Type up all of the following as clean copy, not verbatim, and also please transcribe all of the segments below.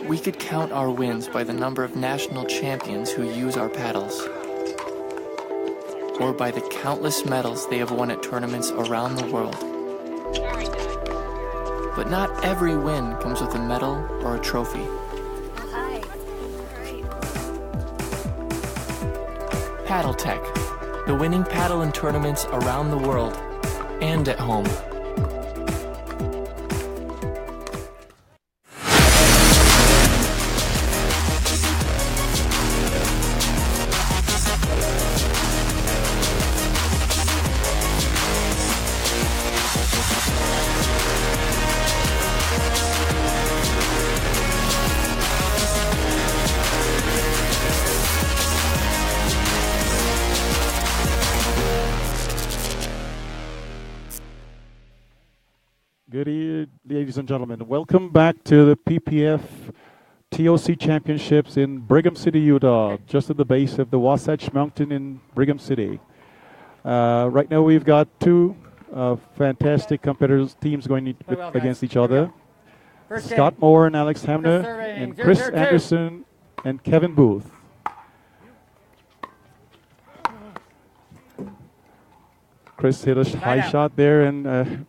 We could count our wins by the number of national champions who use our paddles, or by the countless medals they have won at tournaments around the world. But not every win comes with a medal or a trophy. Paddle Tech, the winning paddle in tournaments around the world and at home. Good evening, ladies and gentlemen. Welcome back to the PPF TOC Championships in Brigham City, Utah, just at the base of the Wasatch Mountain in Brigham City. Right now we've got two fantastic competitors, teams going against each other. Scott Moore and Alex Hamner, and Chris Anderson and Kevin Booth. Chris hit a high shot there, and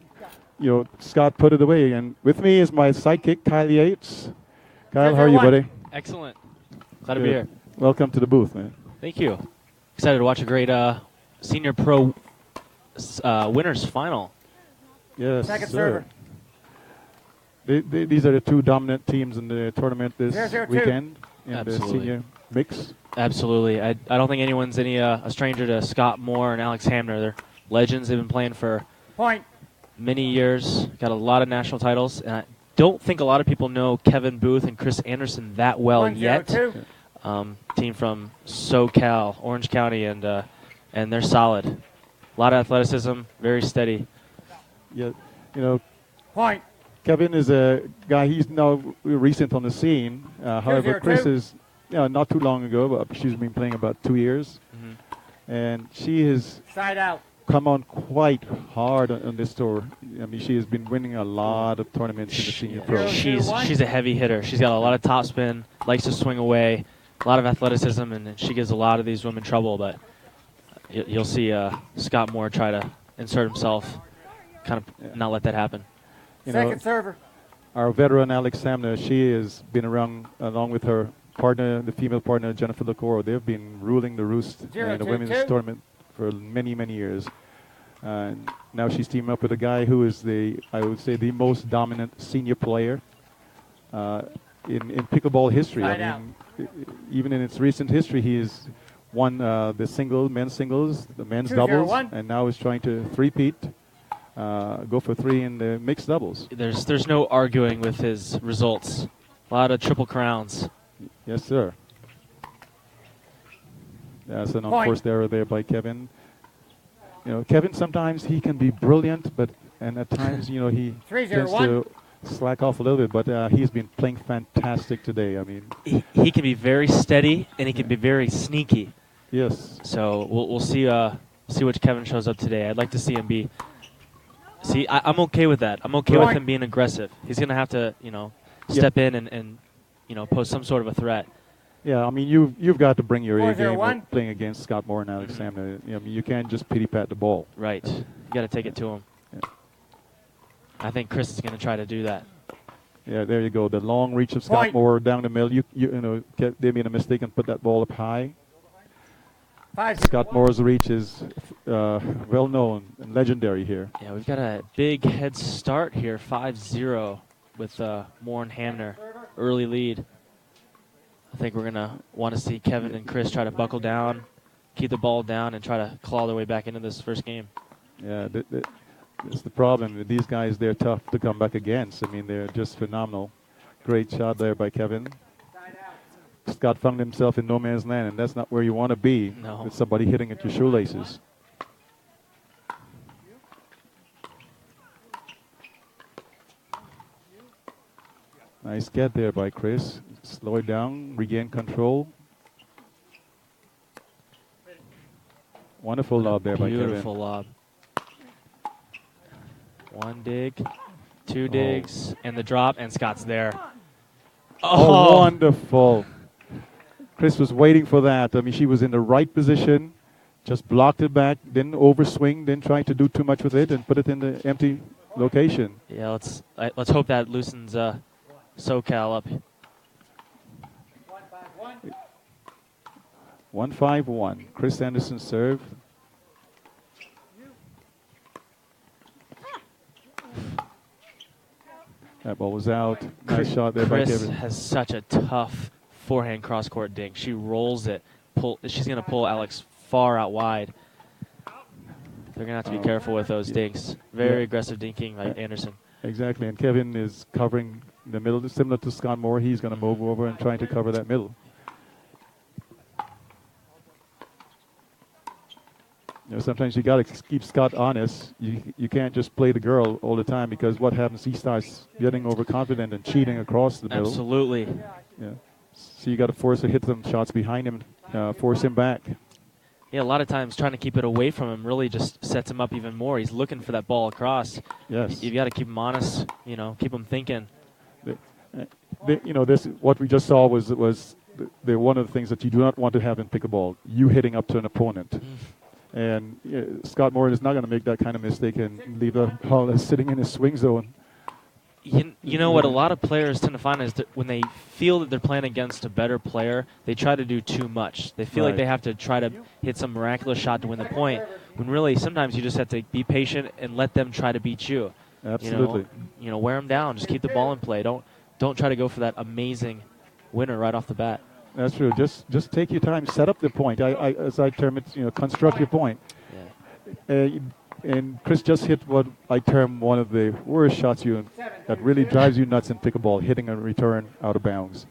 Scott put it away. And with me is my sidekick, Kyle Yates. Kyle, how are you, buddy? Excellent. Glad to be here. Welcome to the booth, man. Thank you. Excited to watch a great Senior Pro winners final. Yes, Second sir. These are the two dominant teams in the tournament this weekend in the senior mix. Absolutely. I don't think anyone's a stranger to Scott Moore and Alex Hamner. They're legends. They've been playing for many years, got a lot of national titles, and I don't think a lot of people know Kevin Booth and Chris Anderson that well yet. Team from SoCal, Orange County, and they're solid. A lot of athleticism, very steady. Yeah, Kevin is a guy, he's now recent on the scene. However, Chris is not too long ago, but she's been playing about 2 years. Mm-hmm. And she has come on quite hard on this tour. I mean, she has been winning a lot of tournaments in the senior pro. She's a heavy hitter. She's got a lot of top spin, likes to swing away, a lot of athleticism, and she gives a lot of these women trouble. But you'll see Scott Moore try to insert himself, kind of not let that happen. Second server. Our veteran Alex Hamner, she has been around along with her partner, the female partner Jennifer Lecoro. They've been ruling the roost in the women's tournament for many, many years. Now she's teaming up with a guy who is I would say, the most dominant senior player in pickleball history. I mean, even in its recent history, he has won the men's singles, the men's doubles, and now is trying to three-peat, go for three in the mixed doubles. There's no arguing with his results. A lot of triple crowns. Yes, sir. That's an unforced error there by Kevin. Kevin, sometimes he can be brilliant, and at times, he tends to slack off a little bit, but he's been playing fantastic today. I mean, he can be very steady, and he can be very sneaky. Yes. So we'll see which Kevin shows up today. I'd like to see him be. I'm okay with that. I'm okay with him being aggressive. He's going to have to, step in and pose some sort of a threat. Yeah, I mean, you've got to bring your A game playing against Scott Moore and Alex Hamner. I mean, you can't just pity-pat the ball. Right. You got to take it to him. Yeah. I think Chris is going to try to do that. Yeah, there you go. The long reach of Scott Moore down the middle. They made a mistake and put that ball up high. Scott Moore's reach is well known and legendary here. Yeah, we've got a big head start here, 5-0 with Moore and Hamner. Early lead. I think we're going to want to see Kevin and Chris try to buckle down, keep the ball down, and try to claw their way back into this first game. Yeah, that's the problem. These guys, they're tough to come back against. I mean, they're just phenomenal. Great shot there by Kevin. Scott found himself in no man's land, and that's not where you want to be with somebody hitting at your shoelaces. Nice get there by Chris. Slow it down, regain control. Wonderful lob there by Kevin. Beautiful lob. One dig, two digs, and the drop, and Scott's there. Oh, wonderful. Chris was waiting for that. I mean, she was in the right position, just blocked it back, didn't overswing, didn't try to do too much with it, and put it in the empty location. Yeah, let's hope that loosens SoCal up. 1-5-1. Chris Anderson serve. That ball was out. Nice shot there by Chris Kevin. has such a tough forehand cross-court dink. She rolls it. She's going to pull Alex far out wide. They're going to have to be careful with those dinks. Very aggressive dinking by Anderson. Exactly, and Kevin is covering the middle, similar to Scott Moore. He's going to move over and trying to cover that middle. You know, sometimes you got to keep Scott honest. You can't just play the girl all the time, because what happens? He starts getting overconfident and cheating across the middle. Absolutely. Yeah. So you got to force to hit some shots behind him, force him back. Yeah, a lot of times trying to keep it away from him really just sets him up even more. He's looking for that ball across. Yes. You got to keep him honest. You know, keep him thinking. You know, this what we just saw was one of the things that you do not want to have in pickleball. You hitting up to an opponent. And Scott Moore is not going to make that kind of mistake and leave the ball sitting in his swing zone. You know what a lot of players tend to find is that when they feel that they're playing against a better player, they try to do too much. They feel like they have to try to hit some miraculous shot to win the point, when really sometimes you just have to be patient and let them try to beat you. Absolutely. You know, wear them down. Just keep the ball in play. Don't try to go for that amazing winner right off the bat. That's true. Just take your time, set up the point. As I term it, construct your point. Yeah. And Chris just hit what I term one of the worst shots that really drives you nuts in pickleball, hitting a return out of bounds.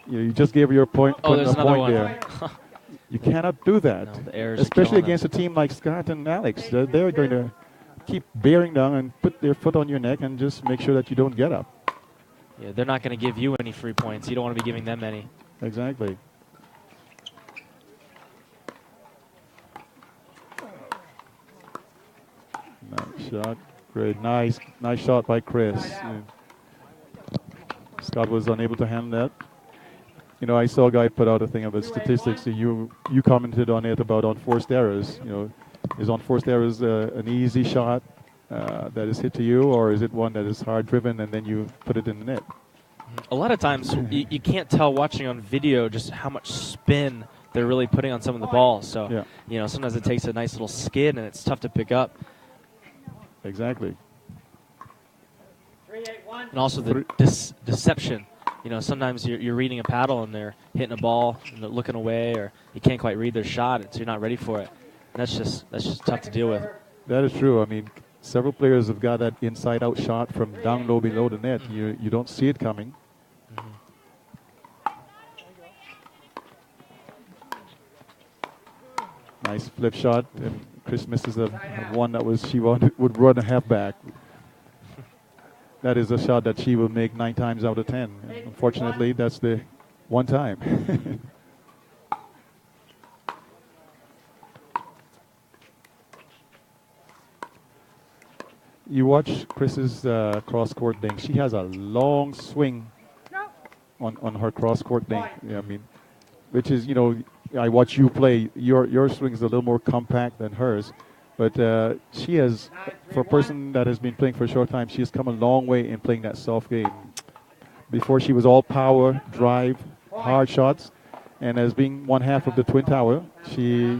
You just gave your point. There's another one there. You cannot do that, especially against a team like Scott and Alex. They're going to keep bearing down and put their foot on your neck and just make sure that you don't get up. Yeah, they're not going to give you any free points. You don't want to be giving them any. Exactly. Nice shot. Great. Nice shot by Chris. Scott was unable to handle that. You know, I saw a guy put out a thing about statistics. You commented on it about unforced errors. You know, is unforced errors an easy shot that is hit to you, or is it one that is hard driven and then you put it in the net? A lot of times you can't tell watching on video just how much spin they're really putting on some of the balls. So, you know, sometimes it takes a nice little skid and it's tough to pick up. Exactly. And also the deception. You know, sometimes you're reading a paddle and they're hitting a ball and they're looking away, or you can't quite read their shot, so you're not ready for it. And that's just tough to deal with. That is true. I mean, several players have got that inside-out shot from down low below the net. You don't see it coming. Nice flip shot, and Chris misses a one that she would run a half back. That is a shot that she will make 9 times out of 10. Unfortunately, that's the one time. You watch Chris's cross-court dink. She has a long swing on her cross-court dink. Yeah, I mean, which is, you know, I watch you play. Your swing is a little more compact than hers, but she has, for a person that has been playing for a short time, she has come a long way in playing that soft game. Before she was all power, drive, hard shots, and as being one half of the Twin Tower, she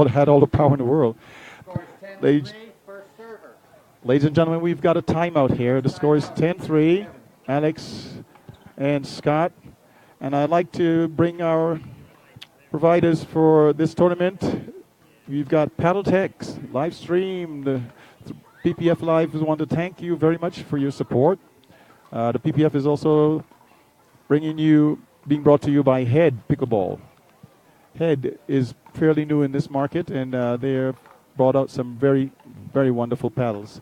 had all the power in the world. Ladies and gentlemen, we've got a timeout here. The score is 10-3, Alex and Scott. And I'd like to bring our providers for this tournament. We've got Paddletech live stream. The PPF Live want to thank you very much for your support. The PPF is also being brought to you by Head Pickleball. Head is fairly new in this market, and they brought out some very, very wonderful paddles.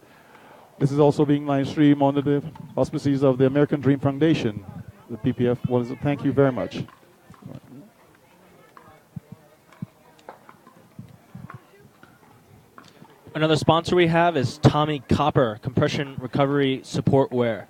This is also being live streamed under the auspices of the American Dream Foundation. The PPF wants to thank you very much. Another sponsor we have is Tommy Copper, Compression Recovery Support Wear.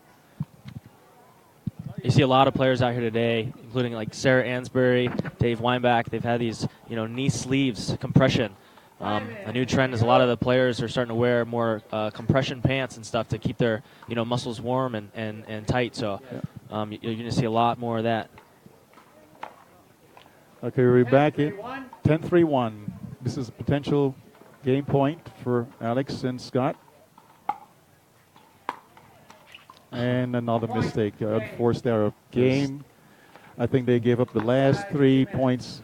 You see a lot of players out here today, including like Sarah Ansbury, Dave Weinbach. They've had these, knee sleeves, compression. A new trend is a lot of the players are starting to wear more compression pants and stuff to keep their, muscles warm and tight. So you're going to see a lot more of that. Okay, we're back in 10-3-1. This is a potential game point for Alex and Scott. And another mistake. Unforced error. Game. I think they gave up the last 3 points.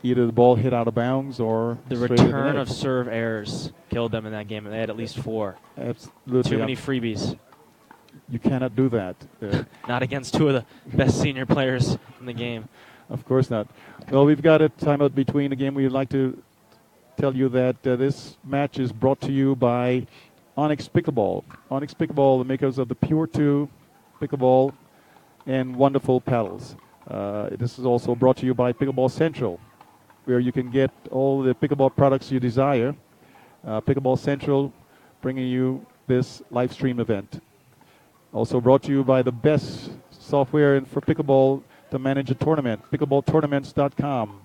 Either the ball hit out of bounds or the return of serve errors killed them in that game, and they had at least 4. Absolutely. Too many freebies. You cannot do that. Not against 2 of the best senior players in the game. Of course not. Well, we've got a timeout between the game. We'd like to tell you that this match is brought to you by Onyx Pickleball. Onyx Pickleball, the makers of the Pure 2 Pickleball and wonderful paddles. This is also brought to you by Pickleball Central, where you can get all the pickleball products you desire. Pickleball Central bringing you this live stream event. Also brought to you by the best software for pickleball to manage a tournament, pickleballtournaments.com.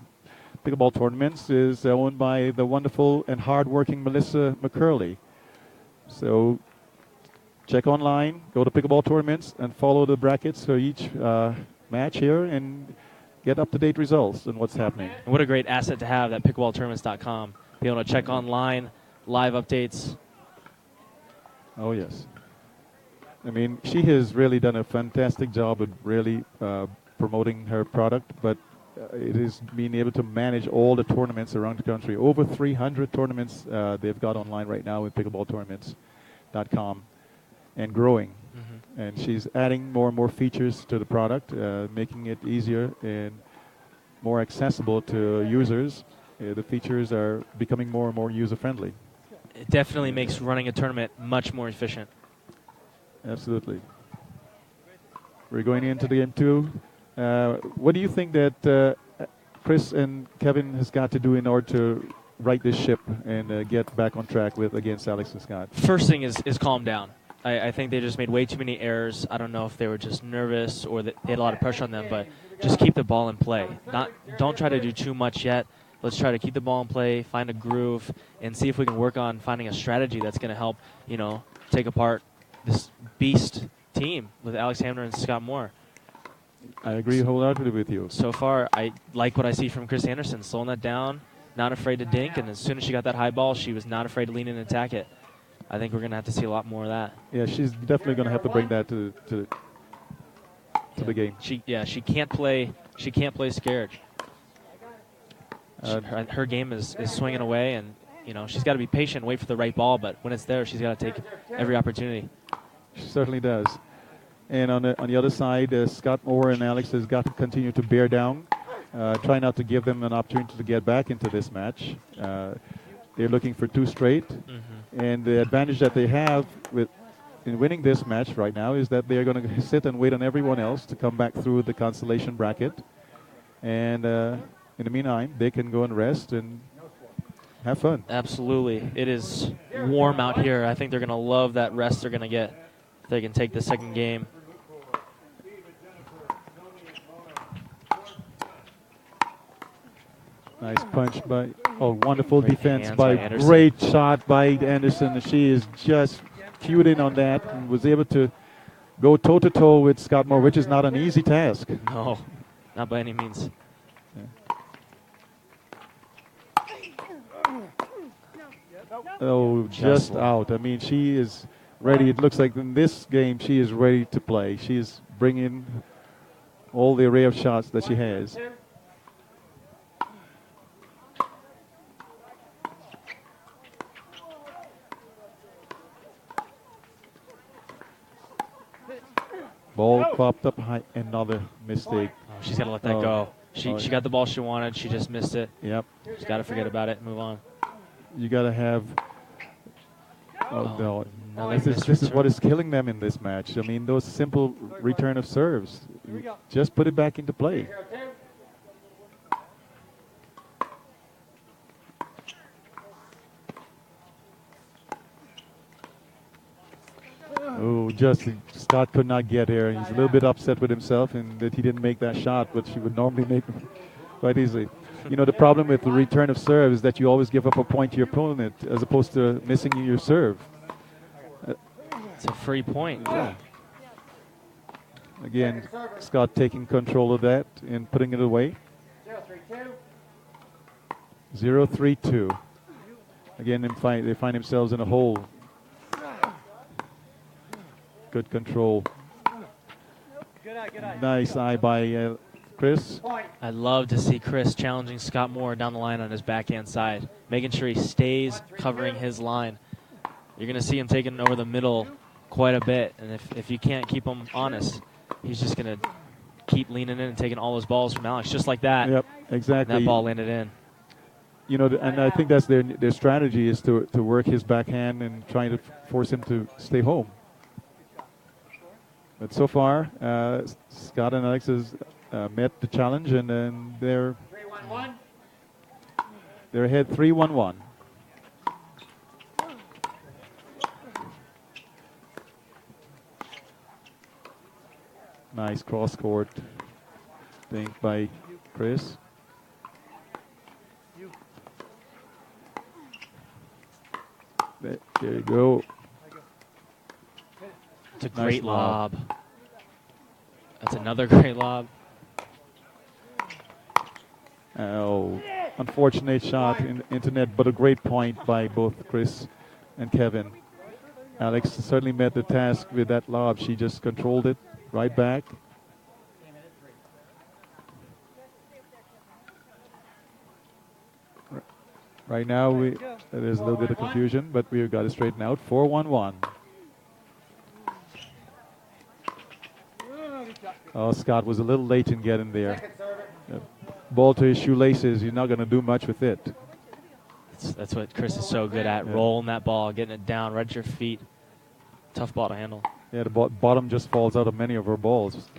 Pickleball Tournaments is owned by the wonderful and hardworking Melissa McCurley. So check online, go to Pickleball Tournaments, and follow the brackets for each match here and get up-to-date results on what's happening. And what a great asset to have, that pickleballtournaments.com. Be able to check online, live updates. Oh, yes. I mean, she has really done a fantastic job of really promoting her product, but it is being able to manage all the tournaments around the country. Over 300 tournaments they've got online right now with pickleballtournaments.com and growing. Mm-hmm. And she's adding more and more features to the product, making it easier and more accessible to users. The features are becoming more and more user-friendly. It definitely makes running a tournament much more efficient. Absolutely. We're going into the game 2. What do you think that Chris and Kevin has got to do in order to right this ship and get back on track against Alex and Scott? First thing is calm down. I think they just made way too many errors. I don't know if they were just nervous or that they had a lot of pressure on them, but just keep the ball in play. Don't try to do too much yet. Let's try to keep the ball in play, find a groove, and see if we can work on finding a strategy that's going to help, take apart this beast team with Alex Hamner and Scott Moore. I agree wholeheartedly with you. So far, I like what I see from Chris Anderson, slowing that down, not afraid to dink, and as soon as she got that high ball, she was not afraid to lean in and attack it. I think we're going to have to see a lot more of that. Yeah, she's definitely going to have to bring that to the game. She can't play scared. Her game is swinging away, and she's got to be patient, wait for the right ball. But when it's there, she's got to take every opportunity. She certainly does. And on the other side, Scott Moore and Alex has got to continue to bear down, try not to give them an opportunity to get back into this match. They're looking for 2 straight, and the advantage that they have in winning this match right now is that they're going to sit and wait on everyone else to come back through the consolation bracket. And in the meantime, they can go and rest and have fun. Absolutely. It is warm out here. I think they're going to love that rest they're going to get if they can take the second game. Nice punch by, wonderful Great defense by by Anderson. great shot by Anderson. She is just cued in on that and was able to go toe-to-toe with Scott Moore, which is not an easy task. No, not by any means. Oh, just out. I mean, she is ready. It looks like in this game she is ready to play. She is bringing all the array of shots that she has. Ball popped up high. Another mistake. Oh, she's got to let that go. She got the ball she wanted. She just missed it. Yep. She's got to forget about it and move on. You got to have. Oh, no. This is what is killing them in this match. I mean, those simple return of serves. Just put it back into play. Oh, Oh, just Scott could not get here. He's a little bit upset with himself and that he didn't make that shot, which he would normally make quite easily. You know, the problem with the return of serve is that you always give up a point to your opponent as opposed to missing your serve. It's a free point. Yeah. Again, Scott taking control of that and putting it away. 0-3-2. Again, they find themselves in a hole. Good control. Nice eye by Chris. I'd love to see Chris challenging Scott Moore down the line on his backhand side, making sure he stays covering his line. You're going to see him taking over the middle quite a bit, and if you can't keep him honest, he's just going to keep leaning in and taking all his balls from Alex, just like that. Yep, exactly. That ball landed in. You know, and I think that's their strategy is to work his backhand and trying to force him to stay home. But so far, Scott and Alex has met the challenge, and then they're ahead 3-1-1. Nice cross court thing by Chris. There you go. It's a great lob. That's another great lob. Oh, unfortunate shot into net, but a great point by both Chris and Kevin. Alex certainly met the task with that lob. She just controlled it right back. Right now, there's a little bit of confusion, but we've got it straightened out. 4-1-1. Oh, Scott was a little late in getting there. Ball to his shoelaces, you're not going to do much with it. That's what Chris is so good at, rolling that ball, getting it down right at your feet. Tough ball to handle. Yeah, the bottom just falls out of many of her balls.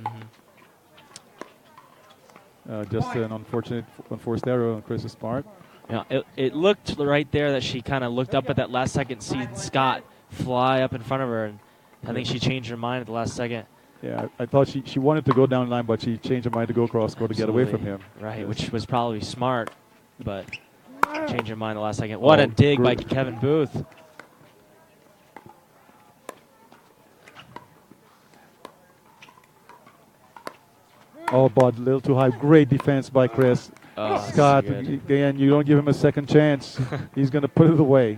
Just an unfortunate unforced error on Chris's part. Yeah, it looked right there that she kind of looked up at that last second, seeing Scott fly up in front of her, and I think she changed her mind at the last second. Yeah, I thought she wanted to go down the line, but she changed her mind to go cross court to get away from him. Right, yes. Which was probably smart, but changed her mind at the last second. What a dig by Kevin Booth. Oh, but a little too high. Great defense by Chris. Scott, again, you don't give him a second chance. He's going to put it away.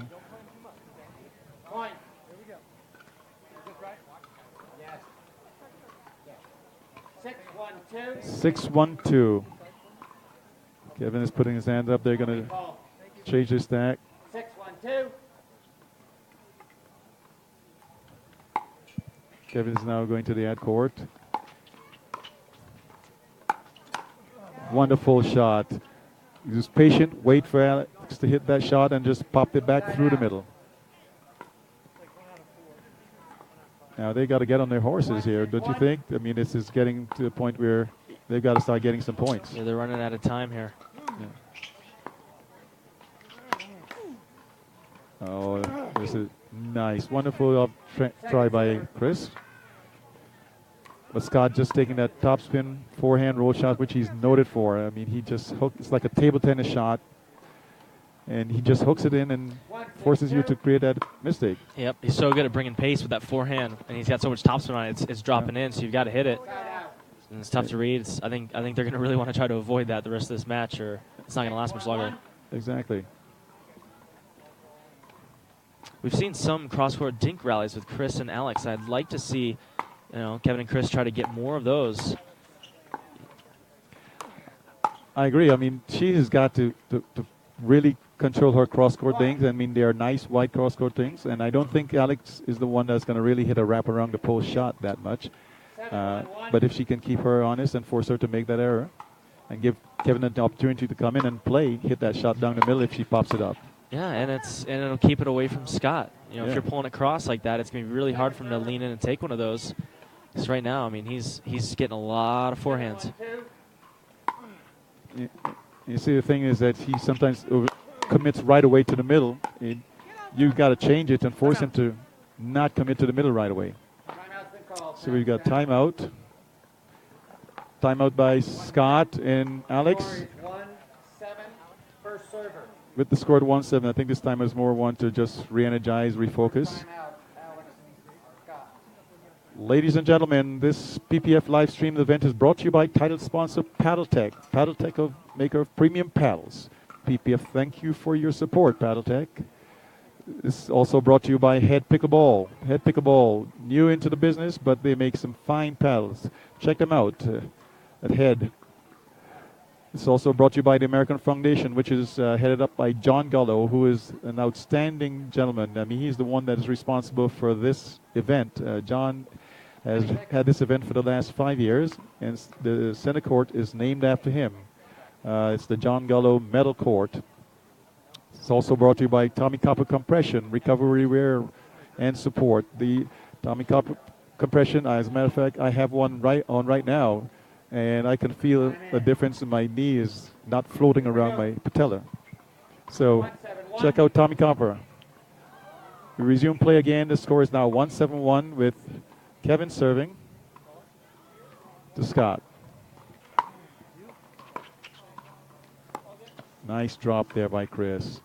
6-1-2. Kevin is putting his hand up. They're going to change their stack. 6-1-2. Kevin is now going to the ad court. Wonderful shot. He was patient, wait for Alex to hit that shot, and just popped it back through the middle. Now they got to get on their horses here, don't you think? I mean, this is getting to the point where they've got to start getting some points. Yeah, they're running out of time here. Yeah. Oh, this is nice, wonderful try by Chris. But Scott just taking that topspin forehand roll shot, which he's noted for. I mean, he just hooked. It's like a table tennis shot, and he just hooks it in and forces you to create that mistake. Yep, he's so good at bringing pace with that forehand, and he's got so much topspin on it. It's dropping in, so you've got to hit it. And it's tough to read. I think they're going to really want to try to avoid that the rest of this match, or it's not going to last much longer. Exactly. We've seen some cross-court dink rallies with Chris and Alex. I'd like to see, Kevin and Chris try to get more of those. I agree. I mean, she has got to really control her cross-court things. I mean, they are nice wide cross-court things, and I don't think Alex is the one that's going to really hit a wrap around the post shot that much. But if she can keep her honest and force her to make that error and give Kevin an opportunity to come in and play, hit that shot down the middle if she pops it up. Yeah, and it'll keep it away from Scott. If you're pulling it cross like that, it's going to be really hard for him to lean in and take one of those. Because right now, I mean, he's getting a lot of forehands. You see, the thing is that he sometimes commits right away to the middle. You've got to change it and force him to not commit to the middle right away. So we've got timeout. Timeout by Scott and Alex. 1-7, first server. With the score at 1-7, I think this time is more one to just re-energize, refocus. Timeout, Alex Scott. Ladies and gentlemen, this PPF live stream event is brought to you by title sponsor Paddletech. Paddletech, of maker of premium paddles. PPF, thank you for your support, Paddletech. This is also brought to you by Head Pickleball. Head Pickleball, new into the business, but they make some fine paddles. Check them out at Head. It's also brought to you by the American Foundation, which is headed up by John Gullo, who is an outstanding gentleman. I mean, he's the one that is responsible for this event. John has had this event for the last 5 years, and the center court is named after him. It's the John Gullo Medal Court. It's also brought to you by Tommy Copper Compression, recovery wear and support. The Tommy Copper Compression, as a matter of fact, I have one right now, and I can feel the difference in my knee is not floating around my patella. So check out Tommy Copper. We resume play again. The score is now 1-7-1 with Kevin serving to Scott. Nice drop there by Chris.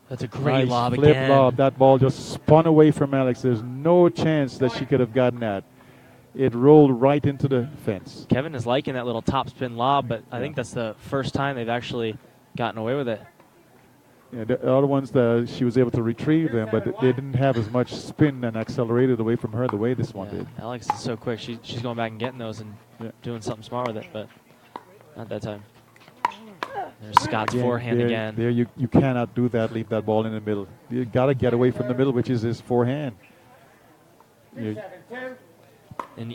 That's a great Nice lob flip again. lob. That ball just spun away from Alex. There's no chance that she could have gotten that. It rolled right into the fence. Kevin is liking that little top spin lob, but I think that's the first time they've actually gotten away with it. Yeah, the other ones, she was able to retrieve them, but they didn't have as much spin and accelerated away from her the way this one did. Alex is so quick. She's going back and getting those and doing something smart with it, but not that time. There's Scott's forehand again. There, you cannot do that. Leave that ball in the middle. You got to get away from the middle, which is his forehand. And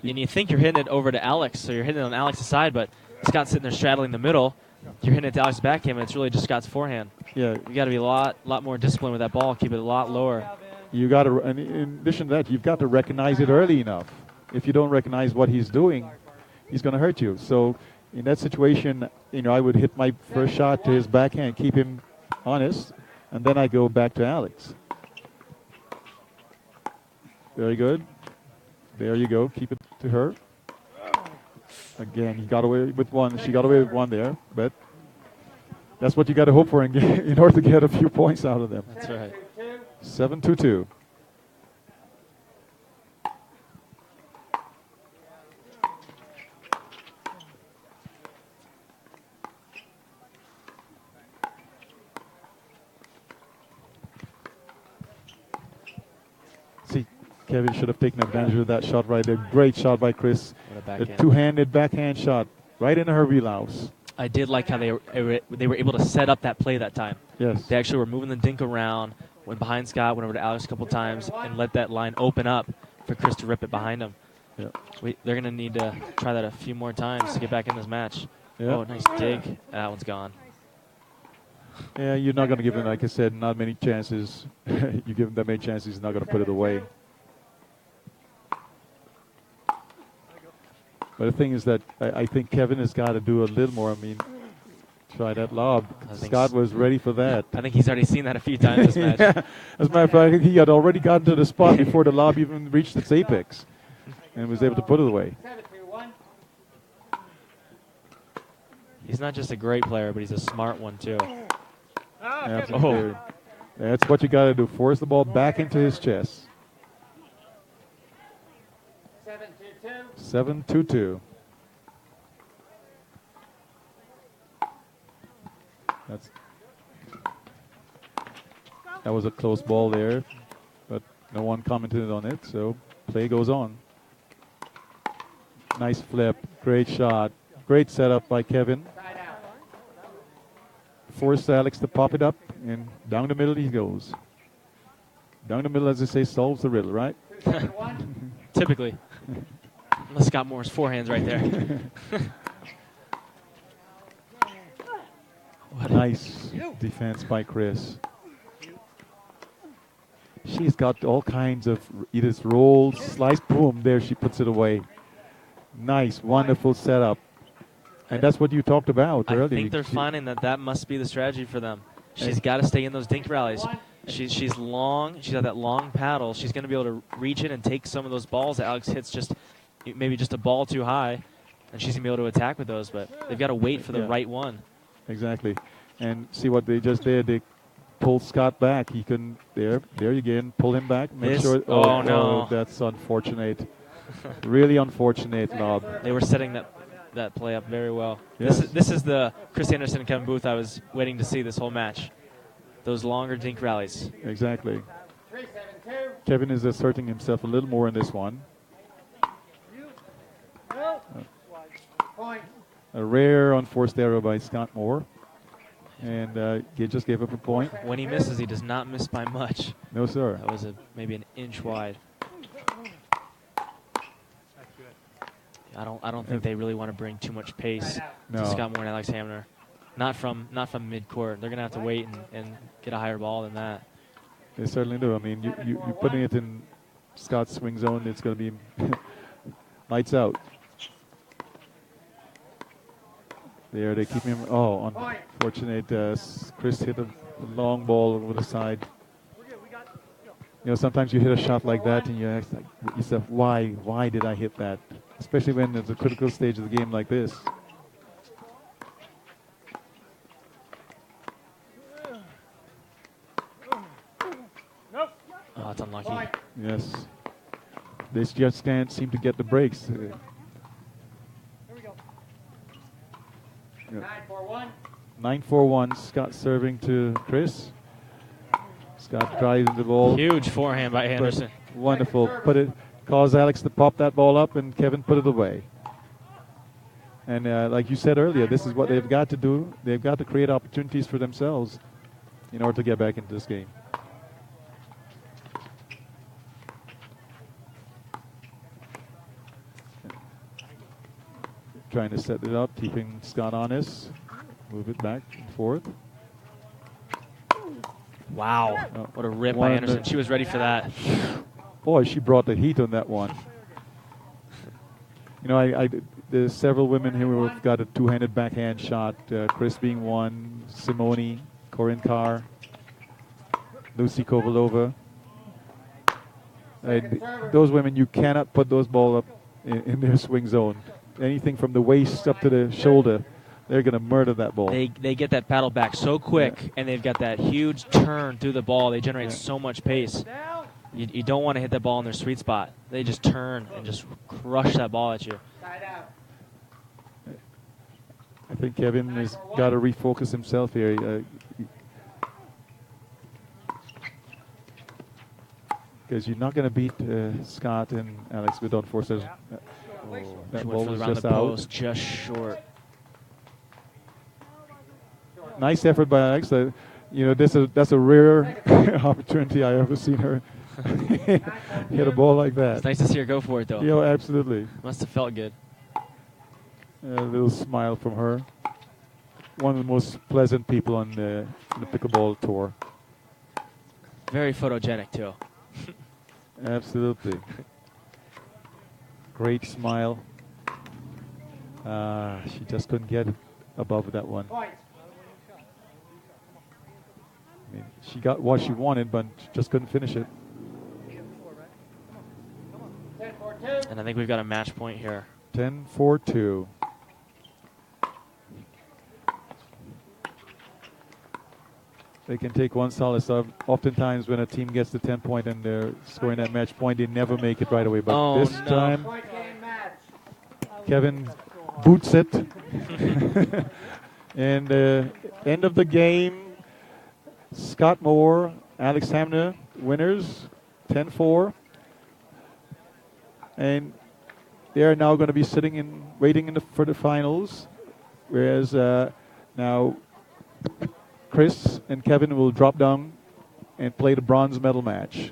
you think you're hitting it over to Alex, so you're hitting it on Alex's side, but Scott's sitting there straddling the middle. You're hitting it to Alex's backhand, and it's really just Scott's forehand. Yeah, you got to be a lot more disciplined with that ball. Keep it a lot lower. You got to, and in addition to that, you've got to recognize it early enough. If you don't recognize what he's doing, he's going to hurt you. So in that situation, I would hit my first shot to his backhand, keep him honest, and then I go back to Alex. Very good. There you go. Keep it to her. Again, he got away with one. She got away with one there, but that's what you got to hope for in order to get a few points out of them. That's right. 7-2. See, Kevin should have taken advantage of that shot right there. Great shot by Chris. A two-handed backhand shot right into her wheelhouse. I did like how they were able to set up that play that time. Yes. They actually were moving the dink around, went behind Scott, went over to Alex a couple times, and let that line open up for Chris to rip it behind him. Yeah. They're going to need to try that a few more times to get back in this match. Yeah. Oh, nice dig. That one's gone. Yeah, you're not going to give him, like I said, not many chances. You give him that many chances, he's not going to put it away. But the thing is that I think Kevin has got to do a little more. I mean, try that lob. Scott was ready for that. I think he's already seen that a few times this match. Yeah. As a matter of fact, he had already gotten to the spot before the lob even reached its apex and was able to put it away. He's not just a great player, but he's a smart one, too. Absolutely. That's what you got to do. Force the ball back into his chest. 7-2. That was a close ball there, but no one commented on it, so play goes on. Nice flip, great shot, great setup by Kevin. Forced Alex to pop it up, and down the middle he goes. Down the middle, as they say, solves the riddle, right? Typically. Unless Scott Moore's forehand's right there. Nice defense by Chris. She's got all kinds of either rolls, slice, boom, there she puts it away. Nice, wonderful setup. And that's what you talked about earlier. I think they're finding that must be the strategy for them. She's got to stay in those dink rallies. She's long. She's got that long paddle. She's going to be able to reach in and take some of those balls that Alex hits maybe just a ball too high, and she's going to be able to attack with those. But they've got to wait for the right one. Exactly. And see what they just did. They pulled Scott back. He couldn't. There you again. Pull him back. Make sure. Oh, no. Oh, that's unfortunate. Really unfortunate, Lob. They were setting that play up very well. Yes. This is the Chris Anderson and Kevin Booth I was waiting to see this whole match. Those longer dink rallies. Exactly. 3-7-2. Kevin is asserting himself a little more in this one. Point. A rare unforced error by Scott Moore. And he just gave up a point. When he misses, he does not miss by much. No, sir. That was maybe an inch wide. I don't think they really want to bring too much pace No. to Scott Moore and Alex Hamner. Not from mid-court. They're going to have to wait and get a higher ball than that. They certainly do. I mean, you're putting it in Scott's swing zone, it's going to be lights out. There, they keep him. Oh, unfortunate. Chris hit a long ball over the side. You know, sometimes you hit a shot like that and you ask yourself, why did I hit that? Especially when it's a critical stage of the game like this. Oh, it's unlucky. Yes. They just can't seem to get the breaks. 9-4-1. 9-4-1. Scott serving to Chris. Scott driving the ball. Huge forehand by Anderson. Wonderful. Caused Alex to pop that ball up, and Kevin put it away. And like you said earlier, this is what they've got to do. They've got to create opportunities for themselves in order to get back into this game. Trying to set it up, keeping Scott honest. Move it back and forth. Wow. Oh, What a rip by Anderson. She was ready for that. Boy, she brought the heat on that one. You know, there's several women here who have got a two-handed backhand shot. Chris being one, Simone, Corinne Carr, Lucy Kovalova. Those women, you cannot put those balls up in their swing zone. Anything from the waist up to the shoulder, they're going to murder that ball. They get that paddle back so quick, and they've got that huge turn through the ball. They generate so much pace. You don't want to hit that ball in their sweet spot. They just turn and just crush that ball at you. Side out. I think Kevin has got to refocus himself here. Because you're not going to beat Scott and Alex with unforced. That She ball went was around just the out. post, just short. Nice effort by Alex. You know, that's a rare opportunity I ever seen her hit a ball like that. It's nice to see her go for it, though. Yeah, absolutely. Must have felt good. A little smile from her. One of the most pleasant people on the pickleball tour. Very photogenic, too. Absolutely. Great smile. She just couldn't get above that one. Point. I mean, she got what she wanted, but she just couldn't finish it. 10-4-2. And I think we've got a match point here. 10-4-2. They can take one solace of. Oftentimes when a team gets the 10-point and they're scoring that match point, they never make it right away. But this time, Point game match. Kevin boots it. And end of the game, Scott Moore, Alex Hamner, winners, 10-4. And they are now going to be waiting for the finals. Whereas now Chris and Kevin will drop down and play the bronze medal match.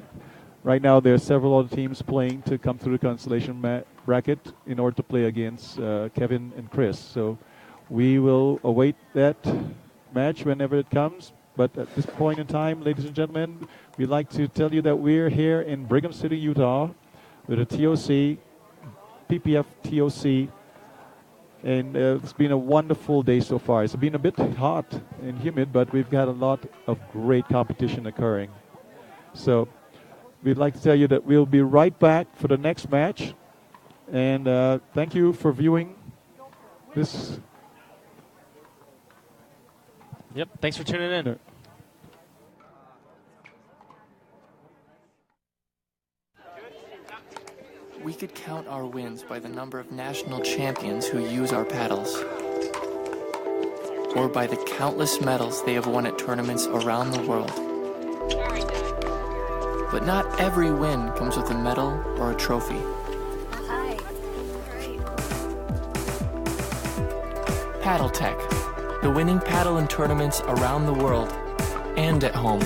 Right now, there are several other teams playing to come through the consolation bracket in order to play against Kevin and Chris. So we will await that match whenever it comes. But at this point in time, ladies and gentlemen, we'd like to tell you that we're here in Brigham City, Utah, with a TOC, PPF TOC. And it's been a wonderful day so far. It's been a bit hot and humid, but we've got a lot of great competition occurring. So we'd like to tell you that we'll be right back for the next match. And thank you for viewing this. Yep, thanks for tuning in. We could count our wins by the number of national champions who use our paddles, or by the countless medals they have won at tournaments around the world. But not every win comes with a medal or a trophy. Paddle Tech, the winning paddle in tournaments around the world and at home.